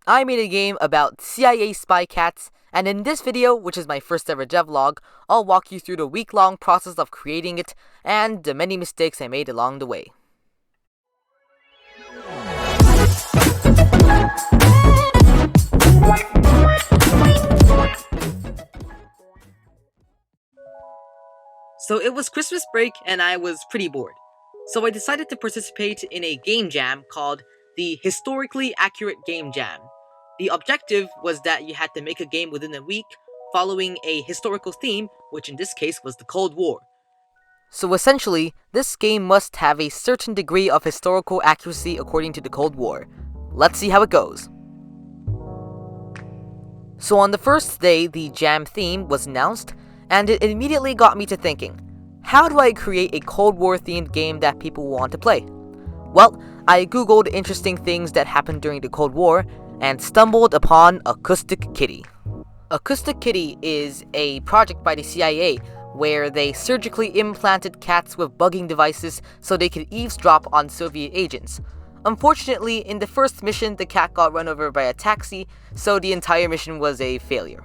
I made a game about CIA spy cats, and in this video, which is my first ever devlog, I'll walk you through the week-long process of creating it and the many mistakes I made along the way. So it was Christmas break and I was pretty bored. So I decided to participate in a game jam called the Historically Accurate Game Jam. The objective was that you had to make a game within a week following a historical theme, which in this case was the Cold War. So essentially, this game must have a certain degree of historical accuracy according to the Cold War. Let's see how it goes. So on the first day, the jam theme was announced, and it immediately got me to thinking, how do I create a Cold War themed game that people want to play? Well, I googled interesting things that happened during the Cold War, and stumbled upon Acoustic Kitty. Acoustic Kitty is a project by the CIA where they surgically implanted cats with bugging devices so they could eavesdrop on Soviet agents. Unfortunately, in the first mission, the cat got run over by a taxi, so the entire mission was a failure.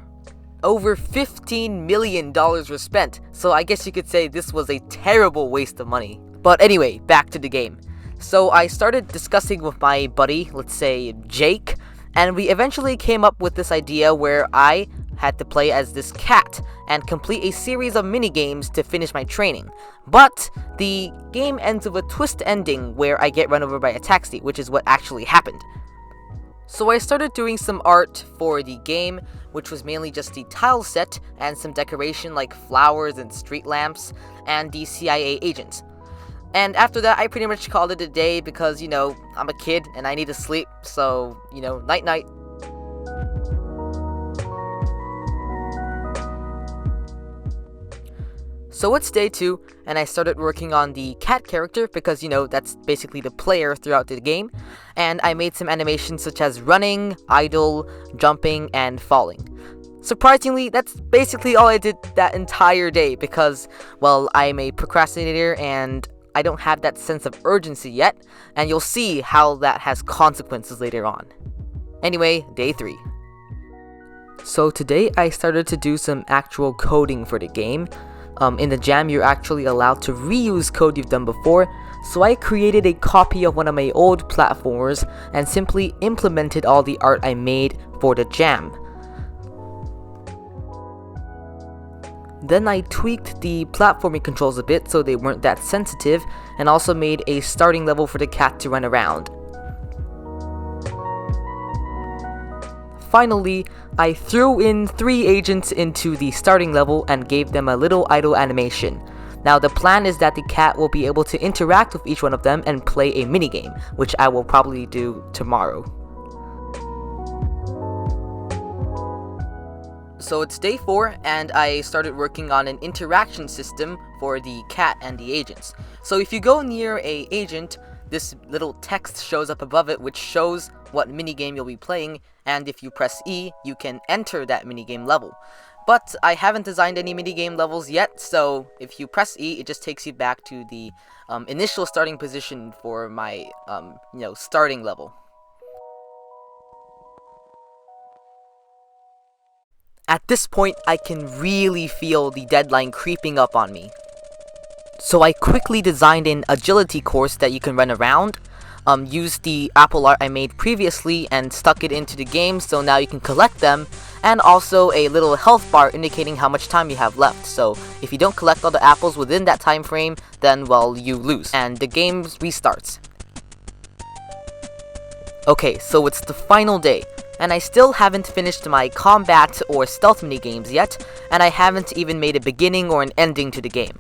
Over $15 million were spent, so I guess you could say this was a terrible waste of money. But anyway, back to the game. So I started discussing with my buddy, let's say Jake, and we eventually came up with this idea where I had to play as this cat and complete a series of minigames to finish my training. But the game ends with a twist ending where I get run over by a taxi, which is what actually happened. So I started doing some art for the game, which was mainly just the tile set and some decoration like flowers and street lamps and the CIA agents. And after that, I pretty much called it a day because, I'm a kid and I need to sleep, so, night-night. So it's day 2, and I started working on the cat character because, that's basically the player throughout the game, and I made some animations such as running, idle, jumping, and falling. Surprisingly, that's basically all I did that entire day because, well, I'm a procrastinator and I don't have that sense of urgency yet, and you'll see how that has consequences later on. Anyway, day 3. So today I started to do some actual coding for the game. In the jam, you're actually allowed to reuse code you've done before, so I created a copy of one of my old platformers and simply implemented all the art I made for the jam. Then I tweaked the platforming controls a bit so they weren't that sensitive, and also made a starting level for the cat to run around. Finally, I threw in 3 agents into the starting level and gave them a little idle animation. Now the plan is that the cat will be able to interact with each one of them and play a minigame, which I will probably do tomorrow. So it's day 4, and I started working on an interaction system for the cat and the agents. So if you go near a agent, this little text shows up above it which shows what minigame you'll be playing, and if you press E, you can enter that minigame level. But I haven't designed any minigame levels yet, so if you press E, it just takes you back to the initial starting position for my, starting level. At this point, I can really feel the deadline creeping up on me. So I quickly designed an agility course that you can run around, used the apple art I made previously and stuck it into the game so now you can collect them, and also a little health bar indicating how much time you have left. So if you don't collect all the apples within that time frame, then, well, you lose, and the game restarts. Okay, so it's the final day, and I still haven't finished my combat or stealth minigames yet, and I haven't even made a beginning or an ending to the game.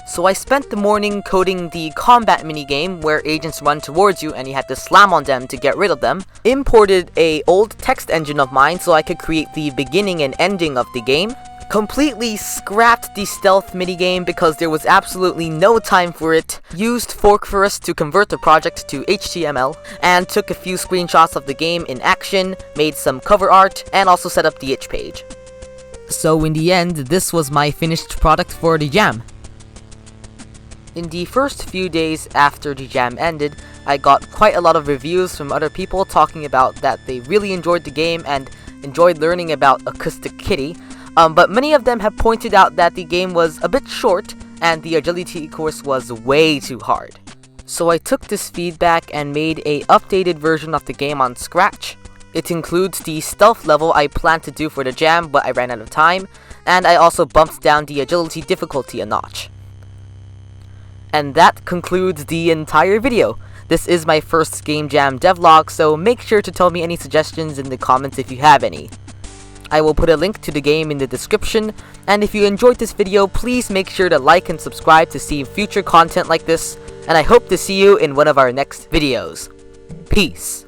So I spent the morning coding the combat minigame where agents run towards you and you have to slam on them to get rid of them, imported a old text engine of mine so I could create the beginning and ending of the game, completely scrapped the stealth minigame because there was absolutely no time for it, used Forkfirst to convert the project to HTML, and took a few screenshots of the game in action, made some cover art, and also set up the itch page. So in the end, this was my finished product for the jam. In the first few days after the jam ended, I got quite a lot of reviews from other people talking about that they really enjoyed the game and enjoyed learning about Acoustic Kitty, but many of them have pointed out that the game was a bit short and the agility course was way too hard. So I took this feedback and made a updated version of the game on Scratch. It includes the stealth level I planned to do for the jam, but I ran out of time, and I also bumped down the agility difficulty a notch. And that concludes the entire video. This is my first Game Jam devlog, so make sure to tell me any suggestions in the comments if you have any. I will put a link to the game in the description, and if you enjoyed this video, please make sure to like and subscribe to see future content like this, and I hope to see you in one of our next videos. Peace!